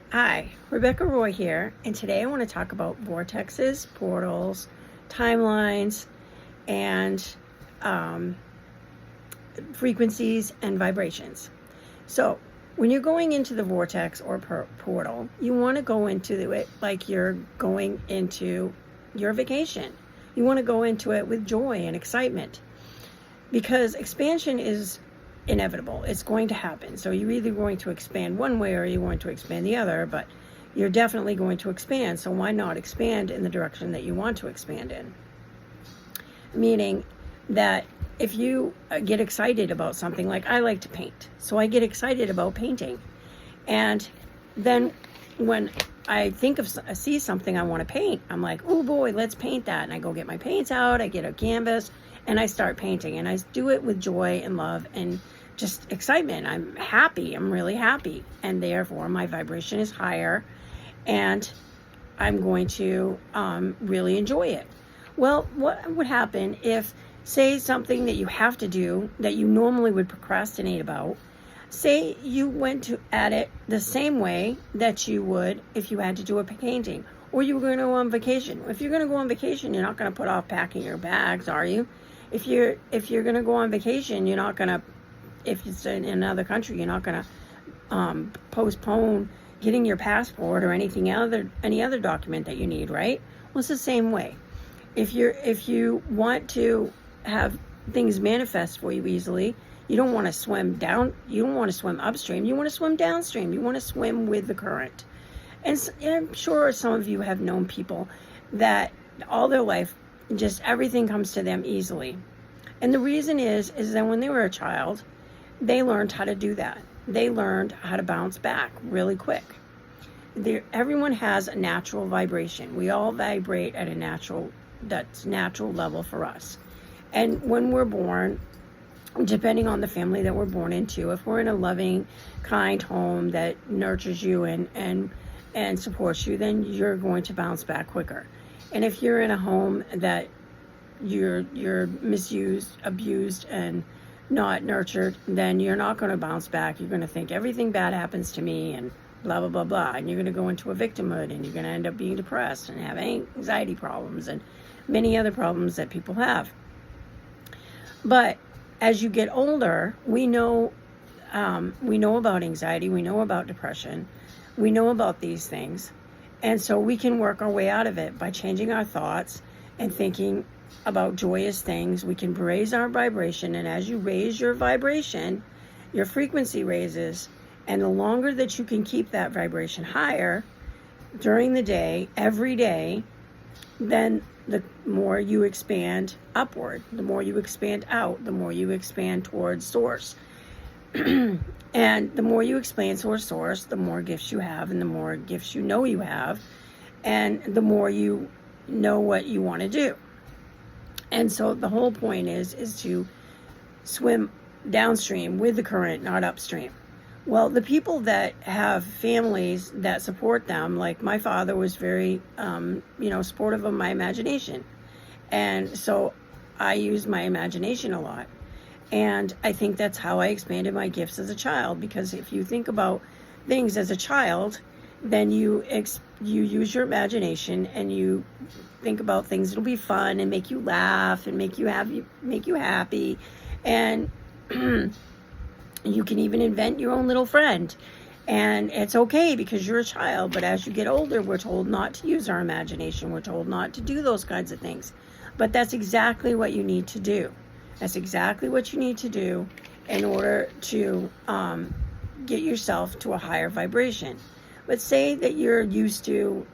Hi, Rebecca Roy here, and today I want to talk about vortexes, portals, timelines, and um, frequencies and vibrations. So, when you're going into the vortex or portal, you want to go into it like you're going into your vacation. You want to go into it with joy and excitement because expansion is inevitable. It's going to happen. So you're either going to expand one way or you're going to expand the other, but you're definitely going to expand. So why not expand in the direction that you want to expand in? Meaning that if you get excited about something, like I like to paint, so I get excited about painting. And then when I see something I want to paint, I'm like, oh boy, let's paint that. And I go get my paints out, I get a canvas, and I start painting. And I do it with joy and love and just excitement. I'm happy. I'm really happy. And therefore, my vibration is higher. And I'm going to really enjoy it. Well, what would happen if, say, something that you have to do that you normally would procrastinate about, say you went at it the same way that you would if you had to do a painting, or you were going to go on vacation. If you're going to go on vacation, you're not going to put off packing your bags, are you? If you're going to go on vacation, you're not going to, if it's in another country, you're not going to postpone getting your passport or any other document that you need, right? Well, it's the same way. If you want to have things manifest for you easily, you don't want to swim down, you don't want to swim upstream, you want to swim downstream, you want to swim with the current. And I'm sure some of you have known people that all their life, just everything comes to them easily. And the reason is that when they were a child, they learned how to do that. They learned how to bounce back really quick. Everyone has a natural vibration. We all vibrate at a natural level for us. And when we're born, depending on the family that we're born into, if we're in a loving, kind home that nurtures you and supports you, then you're going to bounce back quicker. And if you're in a home that you're misused, abused, and not nurtured, then you're not going to bounce back. You're going to think everything bad happens to me and blah, blah, blah, blah. And you're going to go into a victimhood, and you're going to end up being depressed and have anxiety problems and many other problems that people have. But as you get older, we know about anxiety, we know about depression, we know about these things. And so we can work our way out of it by changing our thoughts and thinking about joyous things. We can raise our vibration, and as you raise your vibration, your frequency raises. And the longer that you can keep that vibration higher during the day, every day, then the more you expand upward, the more you expand out, the more you expand towards source. And the more you expand towards source, the more gifts you have, and the more gifts you know you have, and the more you know what you want to do. And so the whole point is to swim downstream with the current, not upstream. Well, the people that have families that support them, like my father was very, supportive of my imagination. And so I used my imagination a lot. And I think that's how I expanded my gifts as a child, because if you think about things as a child, then you use your imagination and you think about things that'll be fun and make you laugh and make you happy. And you can even invent your own little friend. And it's okay because you're a child. But as you get older, we're told not to use our imagination. We're told not to do those kinds of things. But that's exactly what you need to do. That's exactly what you need to do in order to get yourself to a higher vibration. But say that you're used to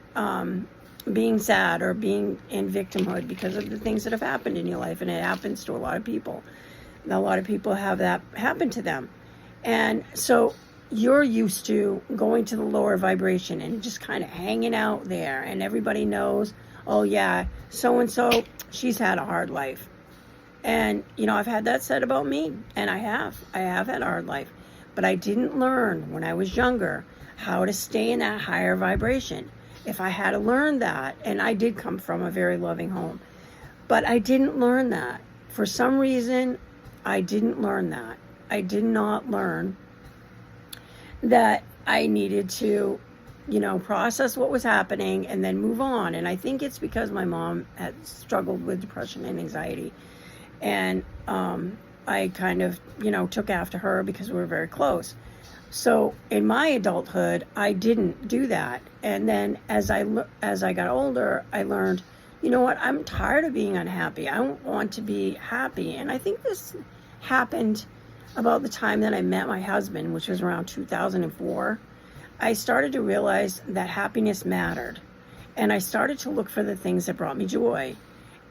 being sad or being in victimhood because of the things that have happened in your life. And it happens to a lot of people. A lot of people have that happen to them. And so you're used to going to the lower vibration and just kind of hanging out there. And everybody knows, oh yeah, so-and-so, she's had a hard life. And, I've had that said about me. And I have had a hard life. But I didn't learn when I was younger how to stay in that higher vibration. If I had to learn that, and I did come from a very loving home, but I didn't learn that. For some reason, I didn't learn that. I did not learn that I needed to process what was happening and then move on. And I think it's because my mom had struggled with depression and anxiety. And I kind of, took after her because we were very close. So in my adulthood, I didn't do that. And then as I got older, I learned, you know what, I'm tired of being unhappy. I want to be happy. And I think this happened about the time that I met my husband, which was around 2004. I started to realize that happiness mattered. And I started to look for the things that brought me joy.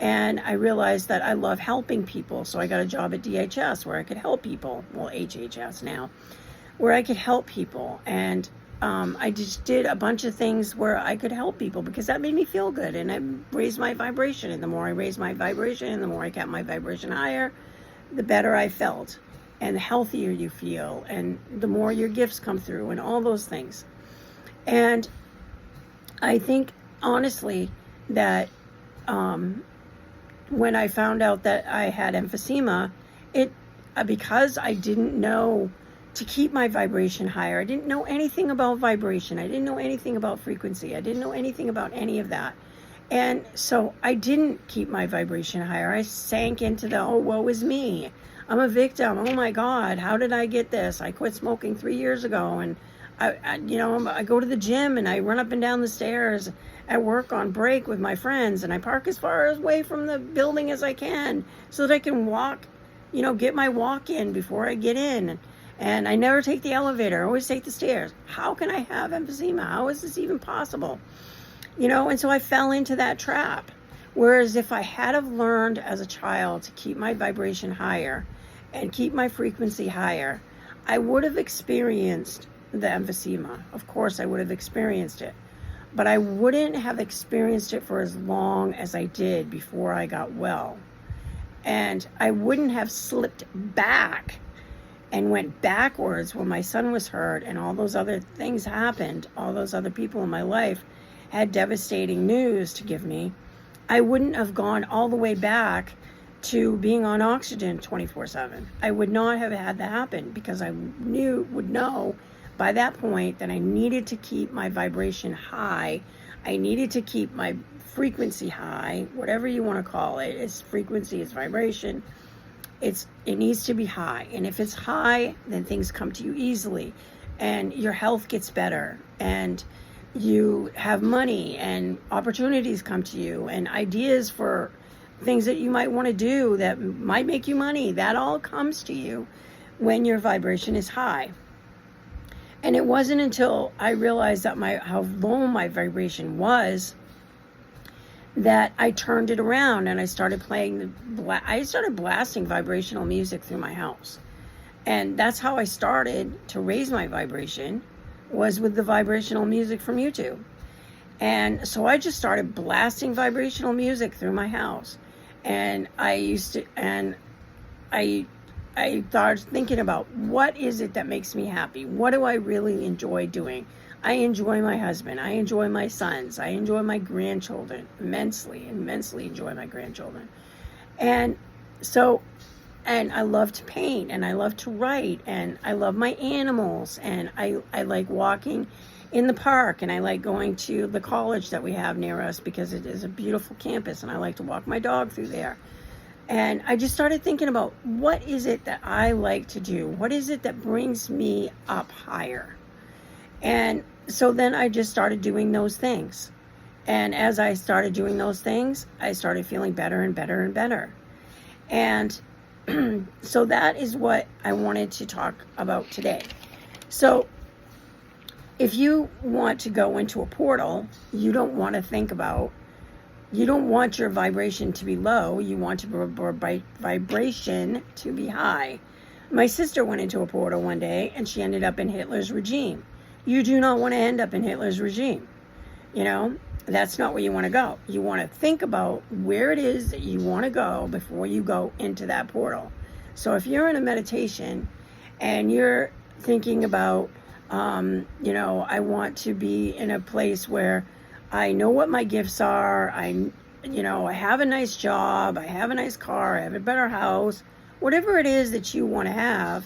And I realized that I love helping people. So I got a job at DHS where I could help people. Well, HHS now, where I could help people. And I just did a bunch of things where I could help people because that made me feel good. And I raised my vibration. And the more I raised my vibration, and the more I kept my vibration higher, the better I felt. And the healthier you feel. And the more your gifts come through and all those things. And I think, honestly, that when I found out that I had emphysema, because I didn't know to keep my vibration higher. I didn't know anything about vibration. I didn't know anything about frequency. I didn't know anything about any of that. And so I didn't keep my vibration higher. I sank into the, oh, woe is me. I'm a victim. Oh my God, how did I get this? I quit smoking 3 years ago, and I go to the gym and I run up and down the stairs at work on break with my friends, and I park as far away from the building as I can so that I can walk, get my walk in before I get in. And I never take the elevator. I always take the stairs. How can I have emphysema? How is this even possible? And so I fell into that trap. Whereas if I had have learned as a child to keep my vibration higher and keep my frequency higher, I would have experienced the emphysema. Of course, I would have experienced it. But I wouldn't have experienced it for as long as I did before I got well. And I wouldn't have slipped back and went backwards when my son was hurt and all those other things happened. All those other people in my life had devastating news to give me. I wouldn't have gone all the way back to being on oxygen 24/7. I would not have had that happen because I would know by that point that I needed to keep my vibration high. I needed to keep my frequency high, whatever you want to call it. It's frequency, it's vibration. It needs to be high. And if it's high, then things come to you easily and your health gets better and you have money and opportunities come to you and ideas for things that you might want to do that might make you money. That all comes to you when your vibration is high. And it wasn't until I realized that how low my vibration was that I turned it around and I started blasting vibrational music through my house. And that's how I started to raise my vibration, was with the vibrational music from YouTube. And so I just started blasting vibrational music through my house. And I started thinking about, what is it that makes me happy? What do I really enjoy doing? I enjoy my husband. I enjoy my sons. I enjoy my grandchildren immensely enjoy my grandchildren. And I love to paint and I love to write and I love my animals and I like walking in the park and I like going to the college that we have near us because it is a beautiful campus and I like to walk my dog through there. And I just started thinking about, what is it that I like to do? What is it that brings me up higher? And so then I just started doing those things. And as I started doing those things, I started feeling better and better and better. And so that is what I wanted to talk about today. So if you want to go into a portal, you don't want your vibration to be low. You want your vibration to be high. My sister went into a portal one day and she ended up in Hitler's regime. You do not want to end up in Hitler's regime. That's not where you want to go. You want to think about where it is that you want to go before you go into that portal. So if you're in a meditation and you're thinking about, I want to be in a place where I know what my gifts are. I have a nice job. I have a nice car. I have a better house. Whatever it is that you want to have,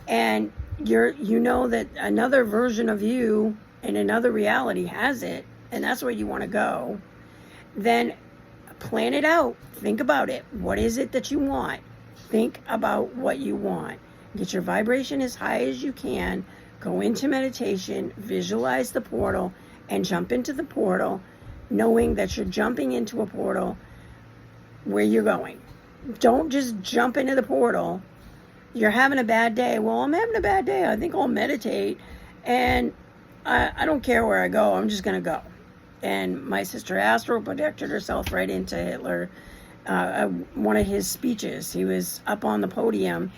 and you know that another version of you and another reality has it, and that's where you want to go, then plan it out. Think about it. What is it that you want? Think about what you want. Get your vibration as high as you can. Go into meditation, visualize the portal, and jump into the portal, knowing that you're jumping into a portal where you're going. Don't just jump into the portal. You're having a bad day. Well, I'm having a bad day. I think I'll meditate, and I don't care where I go. I'm just going to go. And my sister astral projected herself right into Hitler. One of his speeches, he was up on the podium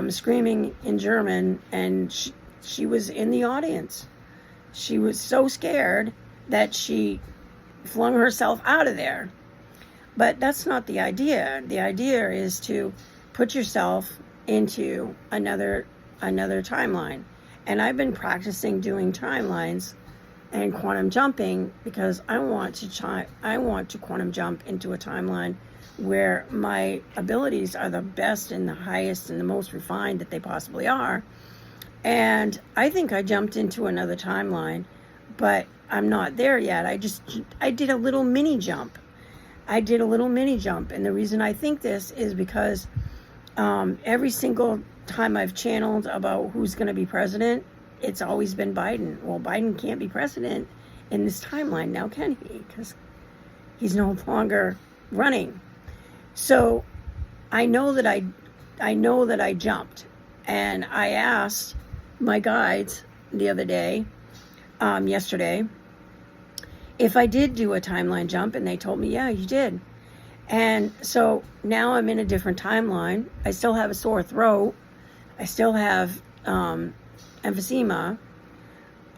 screaming in German, and she was in the audience. She was so scared that she flung herself out of there. But that's not the idea. The idea is to put yourself into another timeline. And I've been practicing doing timelines and quantum jumping because I want to quantum jump into a timeline where my abilities are the best and the highest and the most refined that they possibly are. And I think I jumped into another timeline, but I'm not there yet. I did a little mini jump. And the reason I think this is because every single time I've channeled about who's going to be president, it's always been Biden. Well, Biden can't be president in this timeline now, can he? Because he's no longer running. So I know that I jumped, and I asked my guides the other day, yesterday, if I did do a timeline jump, and they told me, yeah, you did. And so now I'm in a different timeline. I still have a sore throat. I still have emphysema.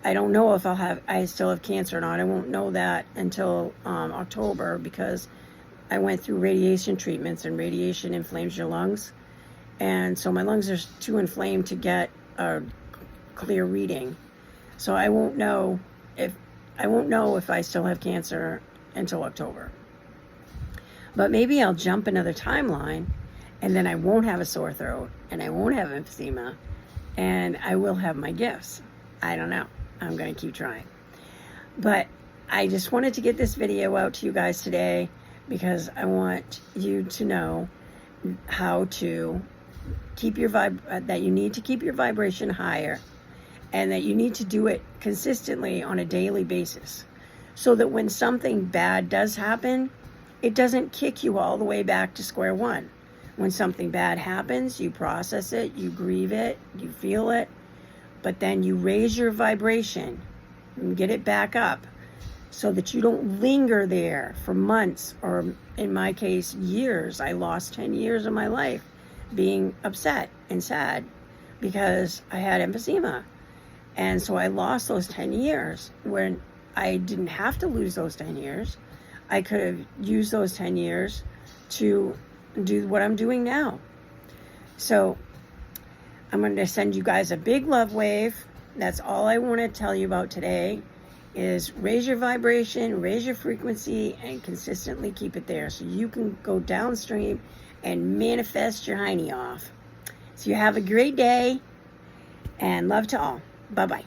I don't know if I still have cancer or not. I won't know that until October, because I went through radiation treatments, and radiation inflames your lungs. And so my lungs are too inflamed to get a clear reading. So I won't know if I still have cancer until October. But maybe I'll jump another timeline, and then I won't have a sore throat, and I won't have emphysema, and I will have my gifts. I don't know. I'm going to keep trying. But I just wanted to get this video out to you guys today because I want you to know how to keep your that you need to keep your vibration higher, and that you need to do it consistently on a daily basis, so that when something bad does happen, it doesn't kick you all the way back to square one. When something bad happens, you process it, you grieve it, you feel it, but then you raise your vibration and get it back up so that you don't linger there for months, or in my case, years. I lost 10 years of my life being upset and sad because I had emphysema. And so I lost those 10 years when I didn't have to lose those 10 years. I could have used those 10 years to do what I'm doing now. So I'm going to send you guys a big love wave. That's all I want to tell you about today, is raise your vibration, raise your frequency, and consistently keep it there so you can go downstream and manifest your hiney off. So you have a great day, and love to all. Bye-bye.